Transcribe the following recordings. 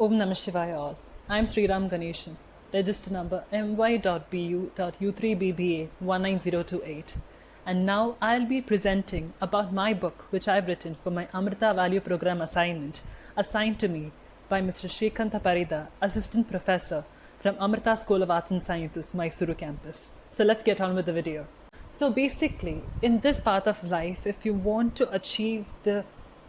Om Namah Shivaya all. I am Sriram Ganesan, register number my.bu.u3bba19028. And now I'll be presenting about my book which I've written for my Amrita Value Program assignment assigned to me by Mr. Shrikanta Parida, Assistant Professor from Amrita School of Arts and Sciences, Mysuru campus. So let's get on with the video. So basically, in this path of life, if you want to achieve the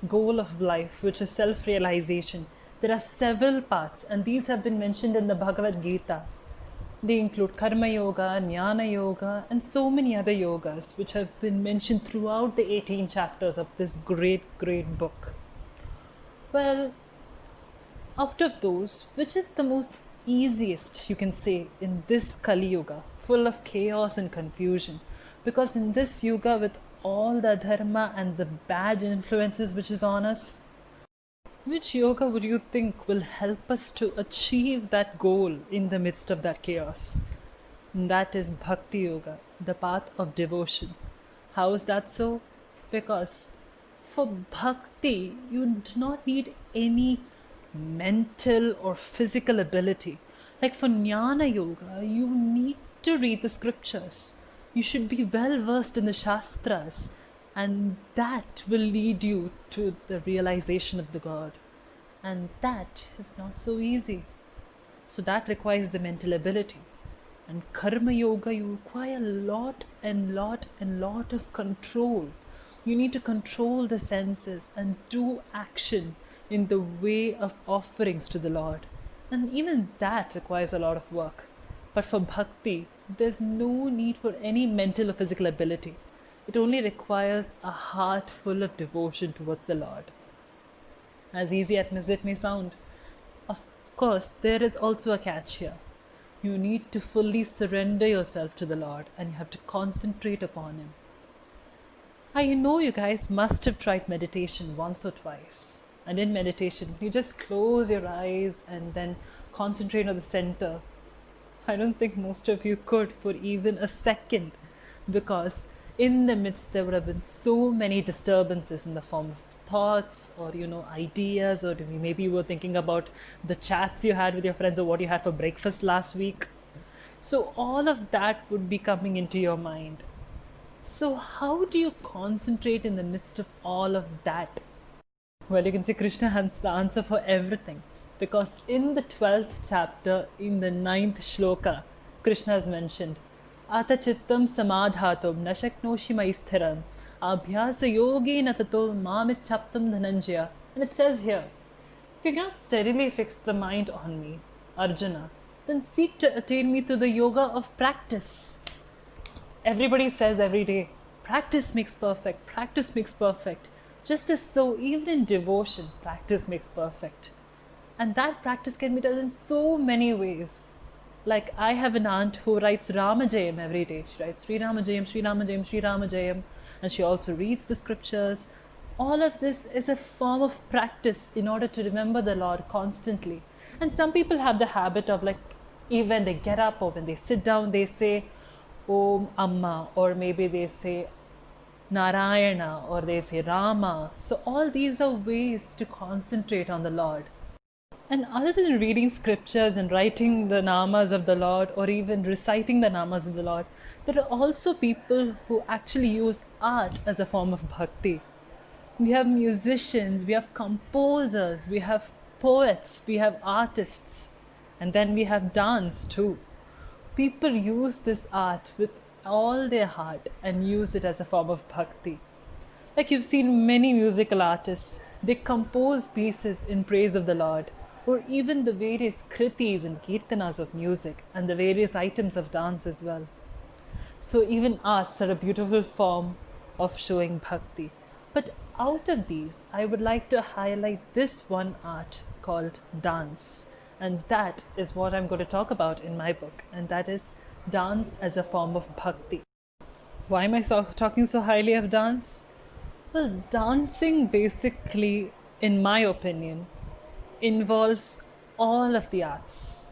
goal of life, which is self-realization, there are several paths, and these have been mentioned in the Bhagavad Gita. They include Karma Yoga, Jnana Yoga, and so many other yogas, which have been mentioned throughout the 18 chapters of this great, great book. Well, out of those, which is the most easiest, you can say, in this Kali Yuga, full of chaos and confusion? Because in this yuga, with all the dharma and the bad influences which is on us, which yoga would you think will help us to achieve that goal in the midst of that chaos? And that is Bhakti Yoga, the path of devotion. How is that so? Because for Bhakti, you do not need any mental or physical ability. Like for Jnana Yoga, you need to read the scriptures. You should be well versed in the Shastras, and that will lead you to the realization of the God. And that is not so easy. So that requires the mental ability. And Karma Yoga, you require a lot of control. You need to control the senses and do action in the way of offerings to the Lord. And even that requires a lot of work. But for Bhakti, there's no need for any mental or physical ability. It only requires a heart full of devotion towards the Lord. As easy as it may sound, of course, there is also a catch here. You need to fully surrender yourself to the Lord, and you have to concentrate upon Him. I know you guys must have tried meditation once or twice. And in meditation, you just close your eyes and then concentrate on the center. I don't think most of you could for even a second, because in the midst there would have been so many disturbances in the form of thoughts or ideas, or maybe you were thinking about the chats you had with your friends or what you had for breakfast last week. So all of that would be coming into your mind. So how do you concentrate in the midst of all of that? Well, you can see Krishna has the answer for everything. Because in the 12th chapter, in the 9th shloka, Krishna has mentioned, Ata chittam samadhatum nashaknoshi maisthiram abhyasa yogena tato mamit chaptam dhananjaya. And it says here, if you cannot steadily fix the mind on me, Arjuna, then seek to attain me through the yoga of practice. Everybody says every day, practice makes perfect, practice makes perfect. Just as so, even in devotion, practice makes perfect. And that practice can be done in so many ways. Like I have an aunt who writes Ramajayam every day. She writes Sri Ramajayam, Sri Ramajayam, Sri Ramajayam. And she also reads the scriptures. All of this is a form of practice in order to remember the Lord constantly. And some people have the habit of even when they get up or when they sit down, they say Om Amma, or maybe they say Narayana, or they say Rama. So all these are ways to concentrate on the Lord. And other than reading scriptures and writing the namas of the Lord, or even reciting the namas of the Lord, there are also people who actually use art as a form of bhakti. We have musicians, we have composers, we have poets, we have artists, and then we have dance too. People use this art with all their heart and use it as a form of bhakti. Like you've seen many musical artists, they compose pieces in praise of the Lord, or even the various kritis and kirtanas of music and the various items of dance as well. So even arts are a beautiful form of showing bhakti. But out of these, I would like to highlight this one art called dance. And that is what I'm going to talk about in my book. And that is dance as a form of bhakti. Why am I talking so highly of dance? Well, dancing basically, in my opinion, involves all of the arts.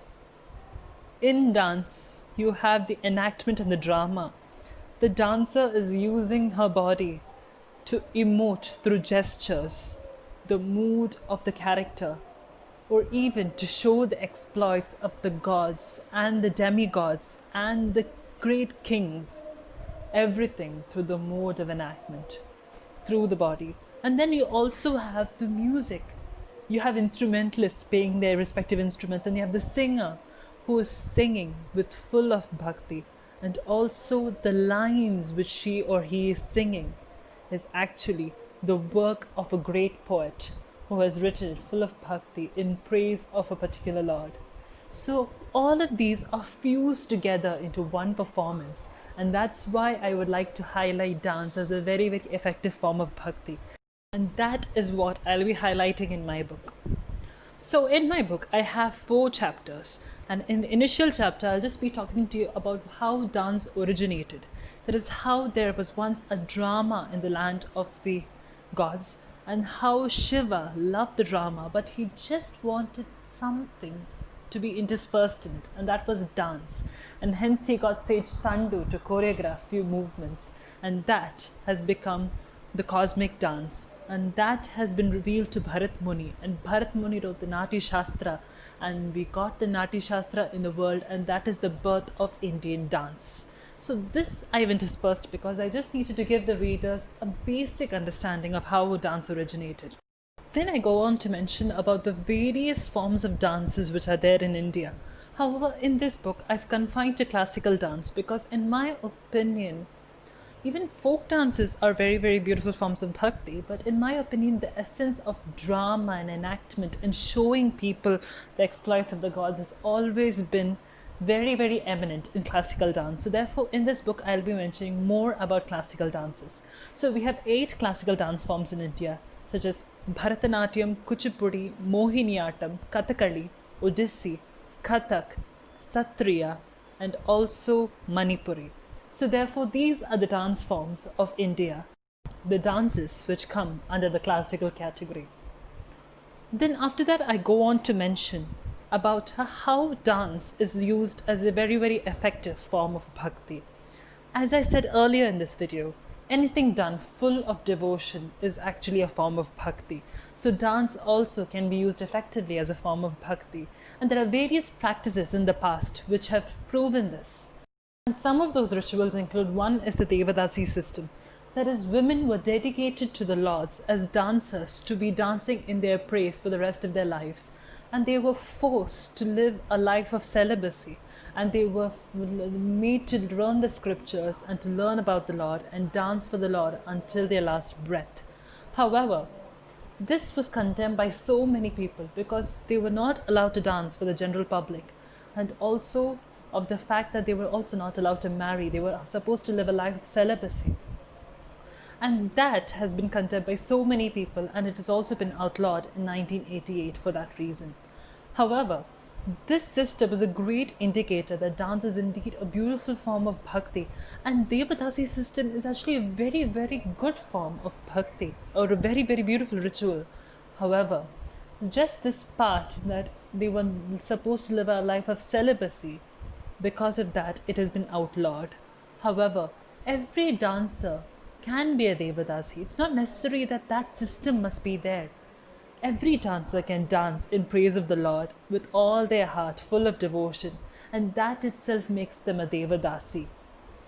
In dance, you have the enactment and the drama. The dancer is using her body to emote through gestures the mood of the character. or even to show the exploits of the gods and the demigods and the great kings, everything through the mode of enactment, through the body. And then you also have the music. You have instrumentalists playing their respective instruments, and you have the singer who is singing with full of bhakti, and also the lines which she or he is singing is actually the work of a great poet who has written it full of bhakti in praise of a particular lord. So all of these are fused together into one performance, and that's why I would like to highlight dance as a very, very effective form of bhakti. And that is what I'll be highlighting in my book. So in my book, I have 4 chapters. And in the initial chapter, I'll just be talking to you about how dance originated. That is, how there was once a drama in the land of the gods, and how Shiva loved the drama, but he just wanted something to be interspersed in it, and that was dance. And hence he got sage Tandu to choreograph few movements, and that has become the cosmic dance. And that has been revealed to Bharat Muni, and Bharat Muni wrote the Nati Shastra, and we got the Nati Shastra in the world, and that is the birth of Indian dance. So this I've interspersed because I just needed to give the readers a basic understanding of how dance originated. Then I go on to mention about the various forms of dances which are there in India. However, in this book, I've confined to classical dance because in my opinion, even folk dances are very, very beautiful forms of bhakti, but in my opinion, the essence of drama and enactment and showing people the exploits of the gods has always been very, very eminent in classical dance. So therefore, in this book, I'll be mentioning more about classical dances. So we have 8 classical dance forms in India, such as Bharatanatyam, Kuchipudi, Mohiniyattam, Kathakali, Odissi, Kathak, Satriya, and also Manipuri. So therefore, these are the dance forms of India, the dances which come under the classical category. Then after that, I go on to mention about how dance is used as a very, very effective form of bhakti. As I said earlier in this video, anything done full of devotion is actually a form of bhakti. So dance also can be used effectively as a form of bhakti. And there are various practices in the past which have proven this. And some of those rituals include, one is the Devadasi system. That is, women were dedicated to the lords as dancers to be dancing in their praise for the rest of their lives. And they were forced to live a life of celibacy. And they were made to learn the scriptures and to learn about the Lord and dance for the Lord until their last breath. However, this was condemned by so many people because they were not allowed to dance for the general public, and also of the fact that they were also not allowed to marry. They were supposed to live a life of celibacy. And that has been condemned by so many people, and it has also been outlawed in 1988 for that reason. However, this system is a great indicator that dance is indeed a beautiful form of bhakti, and Devadasi system is actually a very, very good form of bhakti, or a very, very beautiful ritual. However, just this part that they were supposed to live a life of celibacy, because of that it has been outlawed. However, every dancer can be a Devadasi. It's not necessary that that system must be there. Every dancer can dance in praise of the Lord with all their heart, full of devotion, and that itself makes them a Devadasi.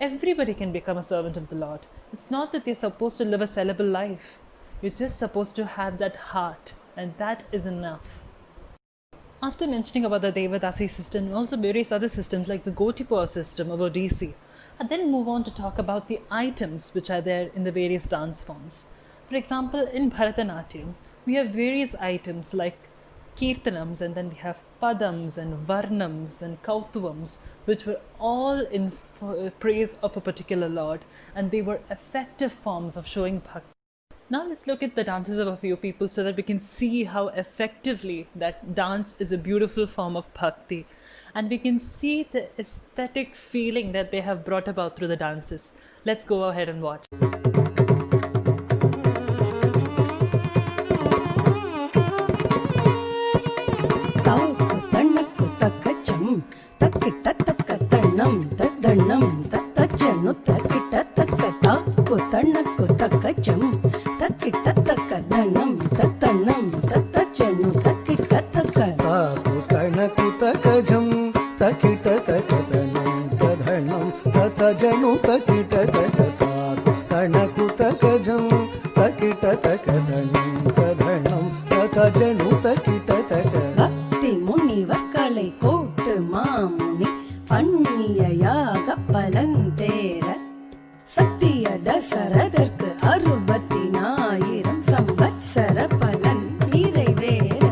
Everybody can become a servant of the Lord. It's not that they're supposed to live a celibate life. You're just supposed to have that heart, and that is enough. After mentioning about the Devadasi system and also various other systems like the Gotipur system of Odissi, I then move on to talk about the items which are there in the various dance forms. For example, in Bharatanatyam, we have various items like Kirtanams, and then we have Padams and Varnams and Kautuvams, which were all in praise of a particular lord, and they were effective forms of showing bhakti. Now let's look at the dances of a few people so that we can see how effectively that dance is a beautiful form of bhakti, and we can see the aesthetic feeling that they have brought about through the dances. Let's go ahead and watch. Takki tattaka danam tattanam tattachanu takki tattaka तणकुतकजं तकिटतकतनं तधनं ततजनु तकिटतकतात् तणकुतकजं तकिटतकतनं तधनं ततजनु तकिटतक பக்தி முனிவர்களை கோட்டு மாமுனி பண்ணிய யாக பலந்தேர சத்திய தசரதற்கு 64,000 சம்பத்சர பலன் நிறைவேற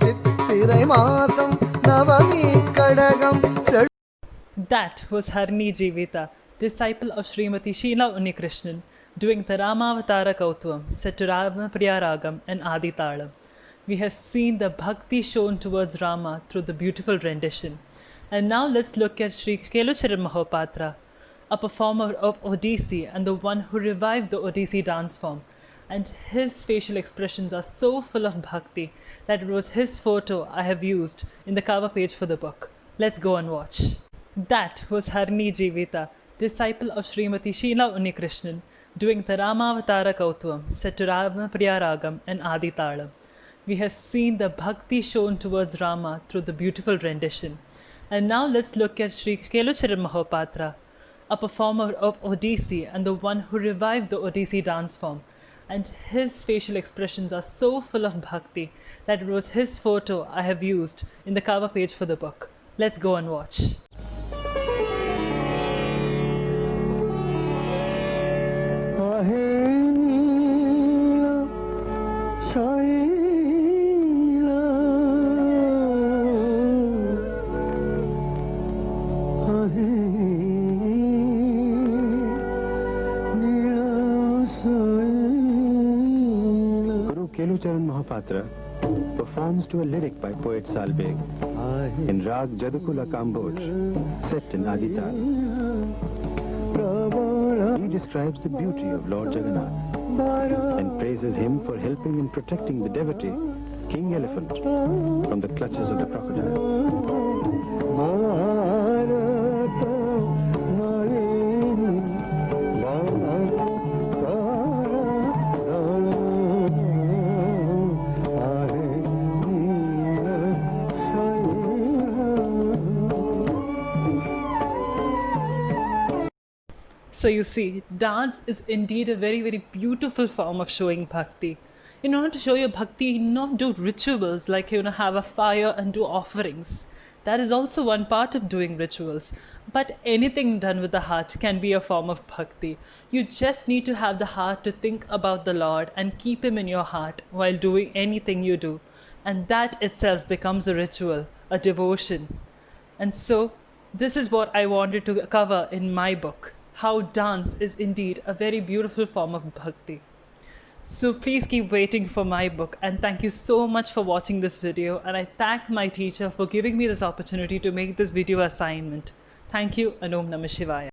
சித்திரை மாசம் நவமி கடகம். That was Harini Jivita, disciple of Srimati Srila Unnikrishnan, doing the Ramavatara Kautvam set to Ramapriya Ragam and Adi Talam. We have seen the bhakti shown towards Rama through the beautiful rendition. And now let's look at Srikeluchira Mahapatra, a performer of Odissi and the one who revived the Odissi dance form. And his facial expressions are so full of bhakti that it was his photo I have used in the cover page for the book. Let's go and watch. That was Harini Jivita, disciple of Srimati Srila Unnikrishnan, doing the Ramavatara Kautvam set to Ramapriya Ragam and Adi Talam. We have seen the bhakti shown towards Rama through the beautiful rendition. And now let's look at Srikeluchira Mahapatra, a performer of Odissi and the one who revived the Odissi dance form. And his facial expressions are so full of bhakti that it was his photo I have used in the cover page for the book. Let's go and watch. Srikeluchira Mahapatra performs to a lyric by poet Salbeg in Rag Jadukula Kamboj, set in Adital. He describes the beauty of Lord Jagannath and praises him for helping in protecting the devotee, King Elephant, from the clutches of the crocodile. So you see, dance is indeed a very, very beautiful form of showing bhakti. In order to show your bhakti, you not do rituals like, have a fire and do offerings. That is also one part of doing rituals. But anything done with the heart can be a form of bhakti. You just need to have the heart to think about the Lord and keep Him in your heart while doing anything you do. And that itself becomes a ritual, a devotion. And so, this is what I wanted to cover in my book. How dance is indeed a very beautiful form of bhakti. So please keep waiting for my book, and thank you so much for watching this video, and I thank my teacher for giving me this opportunity to make this video assignment. Thank you, and Om Namah Shivaya.